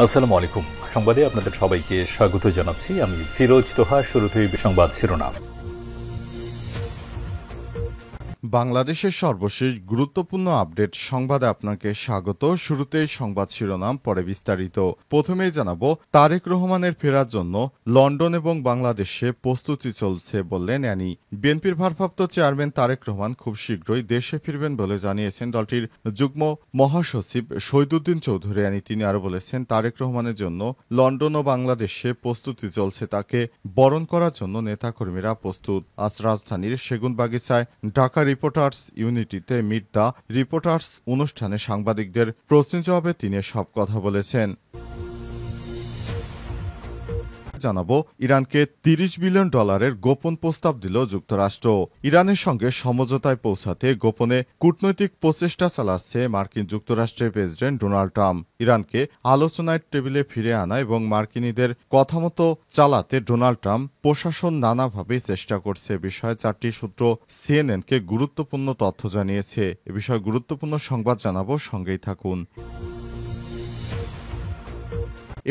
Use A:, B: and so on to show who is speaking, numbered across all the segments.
A: আসসালামু আলাইকুম। সংবাদে আপনাদের সবাইকে স্বাগত জানাচ্ছি। আমি ফিরোজ তোহা। শুরুতেই সংবাদ শিরোনাম।
B: বাংলাদেশের সর্বশেষ গুরুত্বপূর্ণ আপডেট সংবাদে আপনাকে স্বাগত। শুরুতেই সংবাদ শিরোনাম, পরে বিস্তারিত। প্রথমেই জানাবো, তারেক রহমানের ফেরার জন্য লন্ডন এবং বাংলাদেশে প্রস্তুতি চলছে বললেন অ্যানি। বিএনপির ভারপ্রাপ্ত চেয়ারম্যান তারেক রহমান খুব শীঘ্রই দেশে ফিরবেন বলে জানিয়েছেন দলটির যুগ্ম মহাসচিব শহীদুদ্দিন চৌধুরী অ্যানি। তিনি আরও বলেছেন, তারেক রহমানের জন্য লন্ডন ও বাংলাদেশে প্রস্তুতি চলছে। তাকে বরণ করার জন্য নেতাকর্মীরা প্রস্তুত। আজ রাজধানীর সেগুনবাগিচায় ঢাকা রিপোর্টার্স ইউনিটিতে মিট দ্য রিপোর্টার্স অনুষ্ঠানে সাংবাদিকদের প্রশ্নের জবাবে তিনি সব কথা বলেছেন। জানাবো, ইরানকে $30 বিলিয়ন গোপন প্রস্তাব দিল যুক্তরাষ্ট্র। ইরানের সঙ্গে সমঝোতায় পৌঁছাতে গোপনে কূটনৈতিক প্রচেষ্টা চালাচ্ছে মার্কিন যুক্তরাষ্ট্রের প্রেসিডেন্ট ডোনাল্ড ট্রাম্প। ইরানকে আলোচনার টেবিলে ফিরে আনা এবং মার্কিনীদের কথামতো চালাতে ডোনাল্ড ট্রাম্প প্রশাসন নানাভাবে চেষ্টা করছে। বিষয়ে 4টি সূত্র সিএনএনকে গুরুত্বপূর্ণ তথ্য জানিয়েছে। এ বিষয়ে গুরুত্বপূর্ণ সংবাদ জানাবো, সঙ্গেই থাকুন।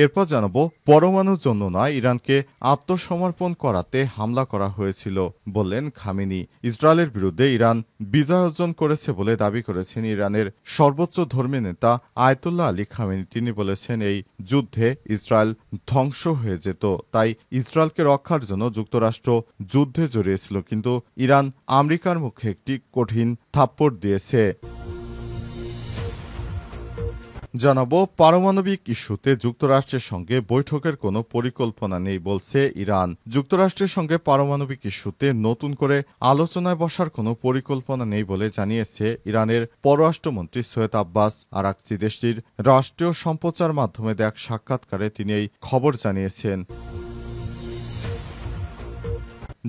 B: এরপর জানাবো, পরমাণুর জন্য নয়, ইরানকে আত্মসমর্পণ করাতে হামলা করা হয়েছিল বললেন খামেনি। ইসরায়েলের বিরুদ্ধে ইরান বিজয় অর্জন করেছে বলে দাবি করেছেন ইরানের সর্বোচ্চ ধর্মীয় নেতা আয়াতুল্লাহ আলী খামেনি। তিনি বলেছেন, এই যুদ্ধে ইসরায়েল ধ্বংস হয়ে যেত, তাই ইসরায়েলকে রক্ষার জন্য যুক্তরাষ্ট্র যুদ্ধে জড়িয়েছিল, কিন্তু ইরান আমেরিকার মুখে একটি কঠিন থাপ্পড় দিয়েছে। জানাবো, পারমাণবিক ইস্যুতে যুক্তরাষ্ট্রের সঙ্গে বৈঠকের কোনো পরিকল্পনা নেই বলছে ইরান। যুক্তরাষ্ট্রের সঙ্গে পারমাণবিক ইস্যুতে নতুন করে আলোচনায় বসার কোনো পরিকল্পনা নেই বলে জানিয়েছে ইরানের পররাষ্ট্রমন্ত্রী সৈয়দ আব্বাস আরাকচি। দেশটির রাষ্ট্রীয় সম্প্রচার মাধ্যমে এক সাক্ষাৎকারে তিনি এই খবর জানিয়েছেন।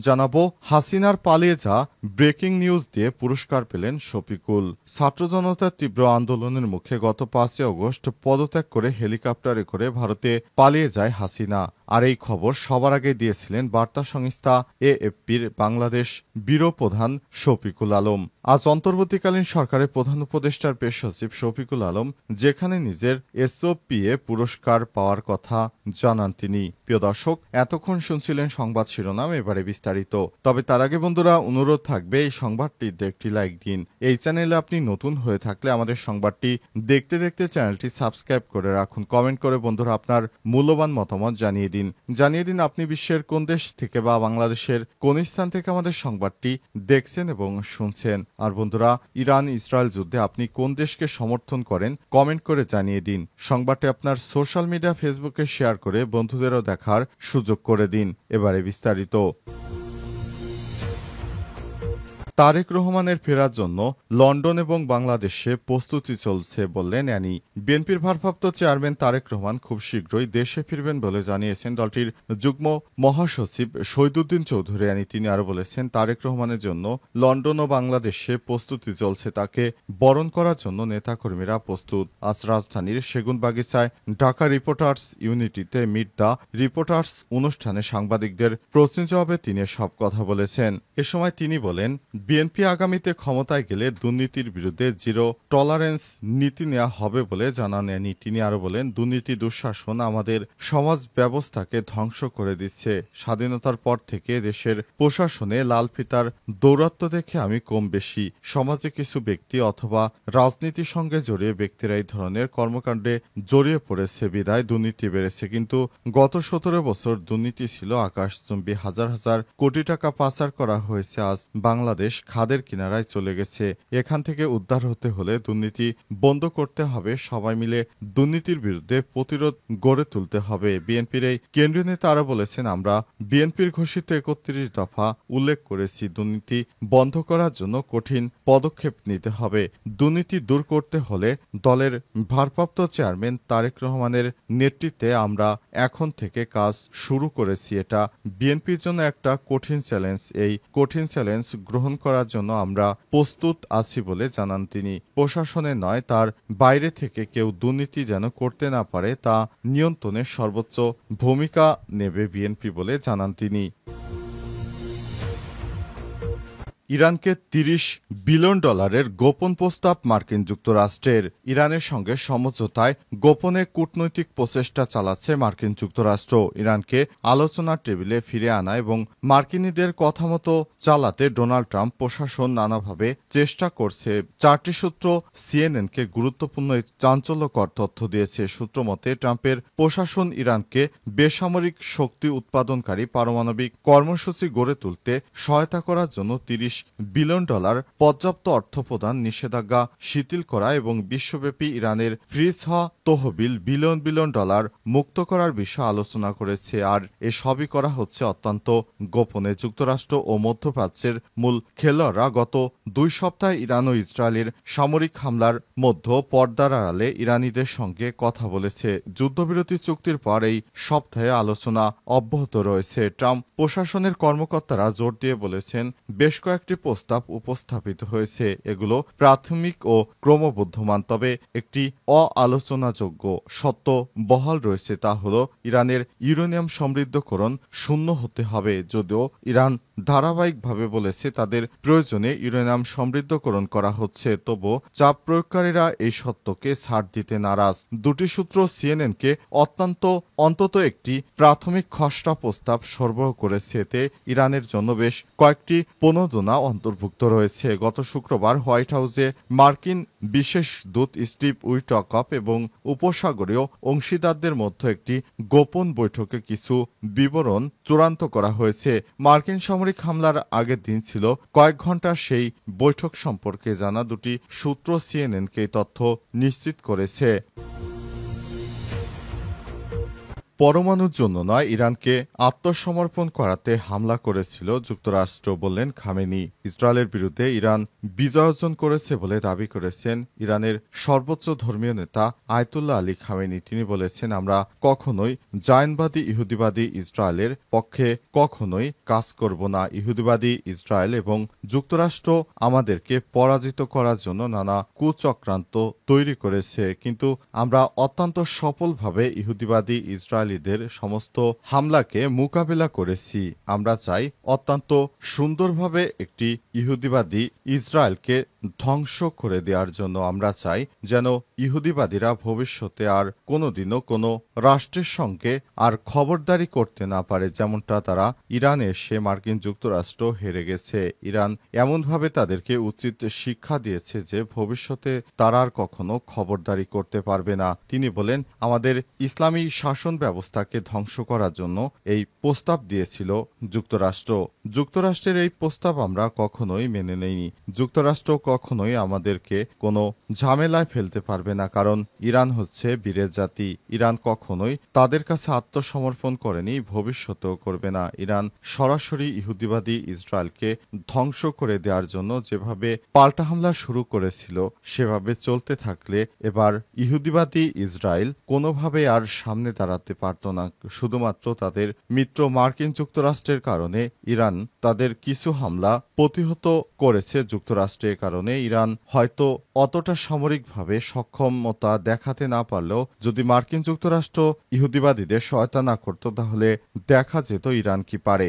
B: জানাবো, হাসিনার পালিয়ে যা ব্রেকিং নিউজ দিয়ে পুরস্কার পেলেন শফিকুল। ছাত্র জনতার তীব্র আন্দোলনের মুখে গত 5 আগস্ট পদত্যাগ করে হেলিকপ্টারে করে ভারতে পালিয়ে যায় হাসিনা। আর এই খবর সবার আগে দিয়েছিলেন বার্তা সংস্থা এএফপির বাংলাদেশ ব্যুরো প্রধান শফিকুল আলম। আজ অন্তর্বর্তীকালীন সরকারের প্রধান উপদেষ্টার পেশ সচিব শফিকুল আলম যেখানে নিজের এসওপিএ পুরস্কার পাওয়ার কথা জানান তিনি। প্রিয় দর্শক, এতক্ষণ শুনছিলেন সংবাদ শিরোনাম, এবারে বিস্তারিত। তবে তার আগে বন্ধুরা, অনুরোধ থাকবে এই সংবাদটিতে একটি লাইক দিন। এই চ্যানেলে আপনি নতুন হয়ে থাকলে আমাদের সংবাদটি দেখতে দেখতে চ্যানেলটি সাবস্ক্রাইব করে রাখুন। কমেন্ট করে বন্ধুরা আপনার মূল্যবান মতামত জানিয়ে দিন আপনি বিশ্বের কোন দেশ থেকে বা বাংলাদেশের কোন স্থান থেকে আমাদের সংবাদটি দেখছেন এবং শুনছেন। আর বন্ধুরা, ইরান ইসরায়েল যুদ্ধে আপনি কোন দেশকে সমর্থন করেন কমেন্ট করে জানিয়ে দিন। সংবাদটি আপনার সোশ্যাল মিডিয়া ফেসবুকে শেয়ার করে বন্ধুদেরও দেখার সুযোগ করে দিন। এবারে বিস্তারিত। তারেক রহমানের ফেরার জন্য লন্ডন এবং বাংলাদেশে প্রস্তুতি চলছে বললেন অ্যানি। বিএনপির ভারপ্রাপ্ত চেয়ারম্যান তারেক রহমান খুব শীঘ্রই দেশে ফিরবেন বলে জানিয়েছেন দলটির যুগ্ম মহাসচিব শহীদুদ্দিন চৌধুরী অ্যানি। তিনি আরও বলেছেন, তারেক রহমানের জন্য লন্ডন ও বাংলাদেশে প্রস্তুতি চলছে। তাকে বরণ করার জন্য নেতাকর্মীরা প্রস্তুত। আজ রাজধানীর সেগুনবাগিচায় ঢাকা রিপোর্টার্স ইউনিটিতে মিট দ্য রিপোর্টার্স অনুষ্ঠানে সাংবাদিকদের প্রশ্নের জবাবে তিনি সব কথা বলেছেন। এ সময় তিনি বলেন, বিএনপি আগামীতে ক্ষমতায় গেলে দুর্নীতির বিরুদ্ধে জিরো টলারেন্স নীতি নেওয়া হবে বলে জানান। তিনি আরও বলেন, দুর্নীতি দুঃশাসন আমাদের সমাজ ব্যবস্থাকে ধ্বংস করে দিচ্ছে। স্বাধীনতার পর থেকে দেশের প্রশাসনে লাল ফিতার দৌরাত্ম্য দেখে আমি কম বেশি সমাজে কিছু ব্যক্তি অথবা রাজনীতির সঙ্গে জড়িয়ে ব্যক্তিরা এই ধরনের কর্মকাণ্ডে জড়িয়ে পড়েছে বিদায় দুর্নীতি বেড়েছে। কিন্তু গত 17 বছর দুর্নীতি ছিল আকাশচুম্বী। হাজার হাজার কোটি টাকা পাচার করা হয়েছে। আজ বাংলাদেশ খাদের কিনারায় চলে গেছে। এখান থেকে উদ্ধার হতে হলে দুর্নীতি বন্ধ করতে হবে। সবাই মিলে দুর্নীতির বিরুদ্ধে প্রতিরোধ গড়ে তুলতে হবে। বিএনপির এই কেন্দ্রীয় নেতা আরও বলেছেন, আমরা বিএনপির ঘোষিত 31 দফা উল্লেখ করেছি। দুর্নীতি বন্ধ করার জন্য কঠিন পদক্ষেপ নিতে হবে। দুর্নীতি দূর করতে হলে দলের ভারপ্রাপ্ত চেয়ারম্যান তারেক রহমানের নেতৃত্বে আমরা এখন থেকে কাজ শুরু করেছি। এটা বিএনপির জন্য একটা কঠিন চ্যালেঞ্জ। এই কঠিন চ্যালেঞ্জ গ্রহণ করার জন্য আমরা প্রস্তুত আছি বলে জানান তিনি। প্রশাসনে নয়, তার বাইরে থেকে কেউ দুর্নীতি যেন করতে না পারে তা নিয়ন্ত্রণে সর্বোচ্চ ভূমিকা নেবে বিএনপি বলে জানান তিনি। ইরানকে $30 বিলিয়ন গোপন প্রস্তাব মার্কিন যুক্তরাষ্ট্রের। ইরানের সঙ্গে সমঝোতায় গোপনে কূটনৈতিক প্রচেষ্টা চালাচ্ছে মার্কিন যুক্তরাষ্ট্র। ইরানকে আলোচনার টেবিলে ফিরে আনা এবং মার্কিনীদের কথামতো চালাতে ডোনাল্ড ট্রাম্প প্রশাসন নানাভাবে চেষ্টা করছে। 4টি সূত্র সিএনএনকে গুরুত্বপূর্ণ চাঞ্চল্যকর তথ্য দিয়েছে। সূত্র মতে ট্রাম্পের প্রশাসন ইরানকে বেসামরিক শক্তি উৎপাদনকারী পারমাণবিক কর্মসূচি গড়ে তুলতে সহায়তা করার জন্য $30 বিলিয়ন পর্যাপ্ত অর্থ প্রদান, নিষেধাজ্ঞা শিথিল করা এবং বিশ্বব্যাপী ইরানের ফ্রিজ হওয়া তহবিল বিলিয়ন ডলার মুক্ত করার বিষয়ে আলোচনা করেছে। আর এসবই করা হচ্ছে অত্যন্ত গোপনে। যুক্তরাষ্ট্র ও মধ্যপ্রাচ্যের মূল খেলোয়াড়রা গত 2 সপ্তাহে ইরান ও ইসরায়েলের সামরিক হামলার মধ্যে পর্দার আড়ালে ইরানিদের সঙ্গে কথা বলেছে। যুদ্ধবিরতি চুক্তির পর এই সপ্তাহে আলোচনা অব্যাহত রয়েছে। ট্রাম্প প্রশাসনের কর্মকর্তারা জোর দিয়ে বলেছেন, বেশ কয়েকটি প্রস্তাব উপস্থাপিত হয়েছে। এগুলো প্রাথমিক ও ক্রমবর্ধমান, তবে একটি অআলোচনাযোগ্য সত্য বহাল রয়েছে, তা হল ইরানের ইউরেনিয়াম সমৃদ্ধকরণ শূন্য হতে হবে। যদিও ইরান ধারাবাহিকভাবে বলেছে তাদের প্রয়োজনে ইউরেনিয়াম সমৃদ্ধকরণ করা হচ্ছে, তবু চাপ প্রয়োগকারীরা এই সত্যকে ছাড় দিতে নারাজ। 2টি সূত্র সিএনএনকে অন্তত একটি প্রাথমিক খসড়া প্রস্তাব সরবরাহ করেছে। এতে ইরানের জন্য বেশ কয়েকটি প্রণোদনা অন্তর্ভুক্ত রয়েছে। গত শুক্রবার হোয়াইট হাউসে মার্কিন বিশেষ দূত স্টিভ উইটকপ এবং উপসাগরীয় অংশীদারদের মধ্যে একটি গোপন বৈঠকে কিছু বিবরণ চূড়ান্ত করা হয়েছে। মার্কিন সামরিক হামলার আগের দিন ছিল কয়েক ঘন্টা সেই বৈঠক সম্পর্কে জানা 2টি সূত্র সিএনএনকে তথ্য নিশ্চিত করেছে। পরমাণুর জন্য নয়, ইরানকে আত্মসমর্পণ করাতে হামলা করেছিল যুক্তরাষ্ট্র, বললেন খামেনি। ইসরায়েলের বিরুদ্ধে ইরান বিজয় অর্জন করেছে বলে দাবি করেছেন ইরানের সর্বোচ্চ ধর্মীয় নেতা আয়াতুল্লাহ আলী খামেনি। তিনি বলেছেন, আমরা কখনোই জায়নবাদী ইহুদিবাদী ইসরায়েলের পক্ষে কখনোই কাজ করব না। ইহুদিবাদী ইসরায়েল এবং যুক্তরাষ্ট্র আমাদেরকে পরাজিত করার জন্য নানা কুচক্রান্ত তৈরি করেছে, কিন্তু আমরা অত্যন্ত সফলভাবে ইহুদিবাদী ইসরায়েল সমস্ত হামলাকে মোকাবেলা করেছি। আমরা চাই অত্যন্ত সুন্দরভাবে একটি ইহুদিবাদী ইসরায়েলকে ধ্বংস করে দেওয়ার জন্য। আমরা চাই যেন ইহুদিবাদীরা ভবিষ্যতে আর কোনোদিনও কোনো রাষ্ট্রের সঙ্গে আর খবরদারি করতে না পারে, যেমনটা তারা ইরানে এসে মার্কিন যুক্তরাষ্ট্র হেরে গেছে। ইরান এমনভাবে তাদেরকে উচিত শিক্ষা দিয়েছে যে ভবিষ্যতে তারা আর কখনো খবরদারি করতে পারবে না। তিনি বলেন, আমাদের ইসলামী শাসন ব্যবস্থাকে ধ্বংস করার জন্য এই প্রস্তাব দিয়েছিল যুক্তরাষ্ট্র। যুক্তরাষ্ট্রের এই প্রস্তাব আমরা কখনোই মেনে নেইনি। যুক্তরাষ্ট্র কখনোই আমাদেরকে কোনো ঝামেলায় ফেলতে পারবে না, কারণ ইরান হচ্ছে বীরের জাতি। ইরান কখনোই তাদের কাছে আত্মসমর্পণ করেনি, ভবিষ্যতেও করবে না। ইরান সরাসরি ইহুদিবাদী ইসরায়েলকে ধ্বংস করে দেওয়ার জন্য যেভাবে পাল্টা হামলা শুরু করেছিল, সেভাবে চলতে থাকলে এবার ইহুদিবাদী ইসরায়েল কোনোভাবে আর সামনে দাঁড়াতে পারত না। শুধুমাত্র তাদের মিত্র মার্কিন যুক্তরাষ্ট্রের কারণে ইরান তাদের কিছু হামলা প্রতিহত করেছে। যুক্তরাষ্ট্রের কারণে ইরান হয়তো অতটা সামরিকভাবে সক্ষমতা দেখাতে না পারলেও যদি মার্কিন যুক্তরাষ্ট্র ইহুদিবাদীদের সহায়তা না করত, তাহলে দেখা যেত ইরান কি পারে।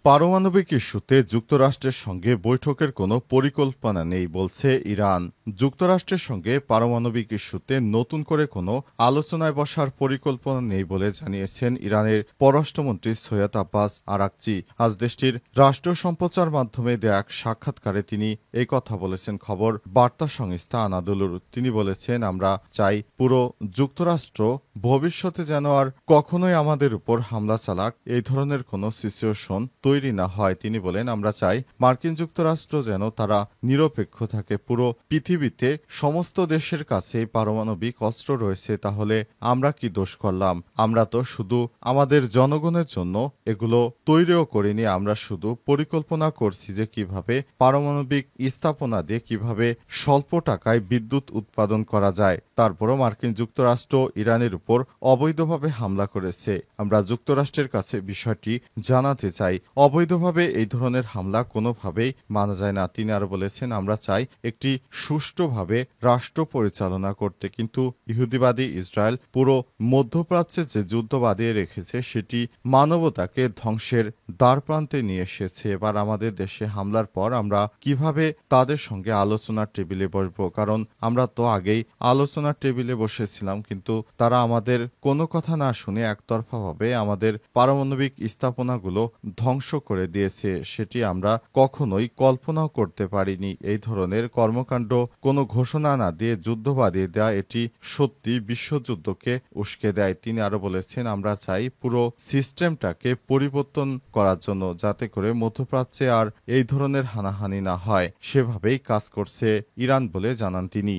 B: পারমাণবিক ইস্যুতে যুক্তরাষ্ট্রের সঙ্গে বৈঠকের কোনো পরিকল্পনা নেই বলছে ইরান। যুক্তরাষ্ট্রের সঙ্গে পারমাণবিক ইস্যুতে নতুন করে কোনো আলোচনায় বসার পরিকল্পনা নেই বলে জানিয়েছেন ইরানের পররাষ্ট্রমন্ত্রী সৈয়দ আব্বাস আরাকচি। আজ দেশটির রাষ্ট্রীয় সম্প্রচার মাধ্যমে দেয়া এক সাক্ষাৎকারে তিনি এই কথা বলেছেন খবর বার্তা সংস্থা আনাদুলুর। তিনি বলেছেন, আমরা চাই পুরো যুক্তরাষ্ট্র ভবিষ্যতে যেন আর কখনোই আমাদের উপর হামলা চালাক, এই ধরনের কোনো সিচুয়েশন তৈরি না হয়। তিনি বলেন, আমরা চাই মার্কিন যুক্তরাষ্ট্র যেন তারা নিরপেক্ষ থাকে। পুরো পৃথিবীতে সমস্ত দেশের কাছে পারমাণবিক অস্ত্র রয়েছে, তাহলে আমরা কি দোষ করলাম? আমরা তো শুধু আমাদের জনগণের জন্য এগুলো তৈরিও করিনি, আমরা শুধু পরিকল্পনা করছি যে কিভাবে পারমাণবিক স্থাপনা দিয়ে কিভাবে স্বল্প টাকায় বিদ্যুৎ উৎপাদন করা যায়। তারপরও মার্কিন যুক্তরাষ্ট্র ইরানের উপর অবৈধভাবে হামলা করেছে। আমরা যুক্তরাষ্ট্রের কাছে বিষয়টি জানাতে চাই। অবৈধভাবে এই ধরনের হামলা কোনোভাবেই মানা যায় না। তিনি আরো বলেছেন, আমরা চাই একটি সুষ্ঠুভাবে রাষ্ট্র পরিচালনা করতে, কিন্তু ইহুদিবাদী ইসরায়েল পুরো মধ্যপ্রাচ্যে যে যুদ্ধ বাঁধিয়ে রেখেছে সেটি মানবতাকে ধ্বংসের দ্বারপ্রান্তে নিয়ে এসেছে। এবার আমাদের দেশে হামলার পর আমরা কিভাবে তাদের সঙ্গে আলোচনার টেবিলে বসবো? কারণ আমরা তো আগেই আলোচনার টেবিলে বসেছিলাম, কিন্তু তারা আমাদের কোনো কথা না শুনে একতরফাভাবে আমাদের পারমাণবিক স্থাপনাগুলো ধ্বংস করে দিয়েছে। সেটি আমরা কখনোই কল্পনাও করতে পারিনি। এই ধরনের কর্মকাণ্ড কোনো ঘোষণা না দিয়ে যুদ্ধ বাঁধিয়ে দেওয়া, এটি সত্যি বিশ্বযুদ্ধকে উস্কে দেয়। তিনি আরো বলেছেন, আমরা চাই পুরো সিস্টেমটাকে পরিবর্তন করার জন্য, যাতে করে মধ্যপ্রাচ্যে আর এই ধরনের হানাহানি না হয়। সেভাবেই কাজ করছে ইরান বলে জানান তিনি।